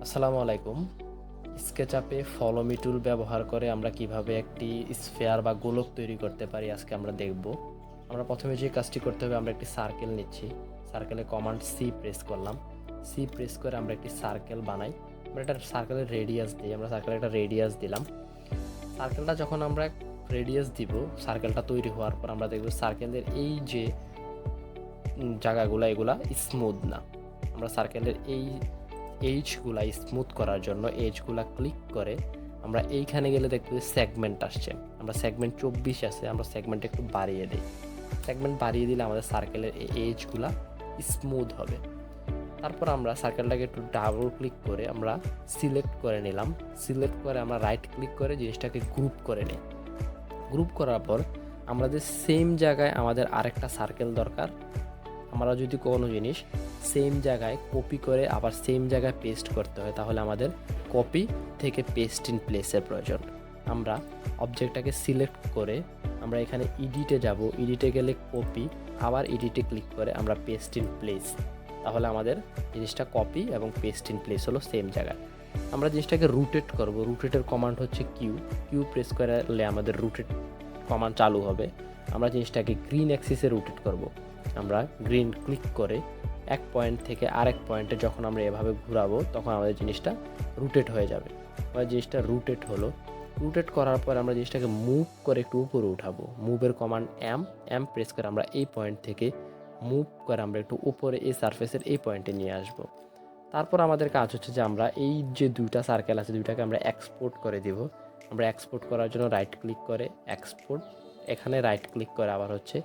আসসালামু আলাইকুম। স্কেচআপে follow me টুল ব্যবহার করে আমরা কিভাবে একটি স্ফেয়ার বা গোলক তৈরি করতে পারি আজকে আমরা দেখব। আমরা প্রথমে যে কাজটি করতে হবে, আমরা একটি সার্কেল নিচ্ছি। সার্কেলে কমান্ড সি প্রেস করলাম। সি প্রেস করে আমরা একটি সার্কেল বানাই। আমরা একটা সার্কেলের রেডিয়াস দিই। আমরা সার্কেলে একটা রেডিয়াস দিলাম। সার্কেলটা যখন আমরা রেডিয়াস দিব, সার্কেলটা তৈরি হওয়ার পর আমরা দেখব সার্কেলের এই যে জায়গাগুলো এগুলা স্মুথ না। আমরা সার্কেলের এই এজগুলা স্মুথ করার জন্য এজগুলা ক্লিক করে আমরা এইখানে গেলে দেখতে সেগমেন্ট আসছে। আমরা সেগমেন্ট 24 আছে, আমরা সেগমেন্ট একটু বাড়িয়ে দিই। সেগমেন্ট বাড়িয়ে দিলে আমাদের সার্কেলের এই এজগুলা স্মুথ হবে। তারপর আমরা সার্কেলটাকে একটু ডাবল ক্লিক করে আমরা সিলেক্ট করে নিলাম। সিলেক্ট করে আমরা রাইট ক্লিক করে জিনিসটাকে গ্রুপ করে নিই। গ্রুপ করার পর আমাদের সেম জায়গায় আমাদের আরেকটা সার্কেল দরকার। আমরা যদি কোনো জিনিস সেম জায়গায় কপি করে আবার সেম জায়গায় পেস্ট করতে হয়, তাহলে আমাদের কপি থেকে পেস্ট ইন প্লেসের প্রয়োজন। আমরা অবজেক্টটাকে সিলেক্ট করে আমরা এখানে এডিটে যাব। এডিটে গেলে কপি, আবার এডিটে ক্লিক করে আমরা পেস্ট ইন প্লেস। তাহলে আমাদের জিনিসটা কপি এবং পেস্ট ইন প্লেস হলো সেম জায়গায়। আমরা জিনিসটাকে রুটেট করব। রুটেটের কমান্ড হচ্ছে কিউ। কিউ প্রেস করলে আমাদের রুটেট কমান্ড চালু হবে। আমরা জিনিসটাকে গ্রিন অ্যাক্সিসে রুটেট করব। আমরা গ্রিন ক্লিক করে এক পয়েন্ট থেকে আরেক পয়েন্টে যখন আমরা এভাবে ঘোরাবো, তখন আমাদের জিনিসটা রুটেট হয়ে যাবে। আমাদের জিনিসটা রুটেট হলো। রুটেট করার পর আমরা জিনিসটাকে মুভ করে একটু উপরে উঠাবো। মুভের কমান্ড এম প্রেস করে আমরা এই পয়েন্ট থেকে মুভ করে আমরা একটু উপরে এই সারফেসের এই পয়েন্টে নিয়ে আসব। তারপর আমাদের কাজ হচ্ছে যে আমরা এই যে দুইটা সার্কেল আছে, দুইটাকে আমরা এক্সপোর্ট করে দিব। আমরা এক্সপোর্ট করার জন্য রাইট ক্লিক করে এক্সপোর্ট, এখানে রাইট ক্লিক করে আবার হচ্ছে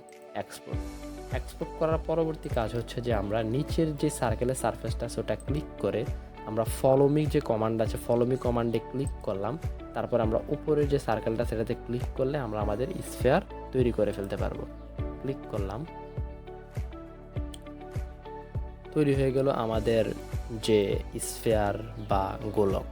এক্সপোর্ট। এক্সপোর্ট করার পরবর্তী কাজ হচ্ছে যে আমরা নিচের যে সার্কেলের সারফেসটা আছে ওটা ক্লিক করে আমরা ফলোমি যে কমান্ড আছে, ফলোমি কমান্ডে ক্লিক করলাম। তারপর আমরা উপরের যে সার্কেলটা সেটাতে ক্লিক করলে আমরা আমাদের স্ফেয়ার তৈরি করে ফেলতে পারবো। ক্লিক করলাম, তৈরি হয়ে গেল আমাদের যে স্ফেয়ার বা গোলক।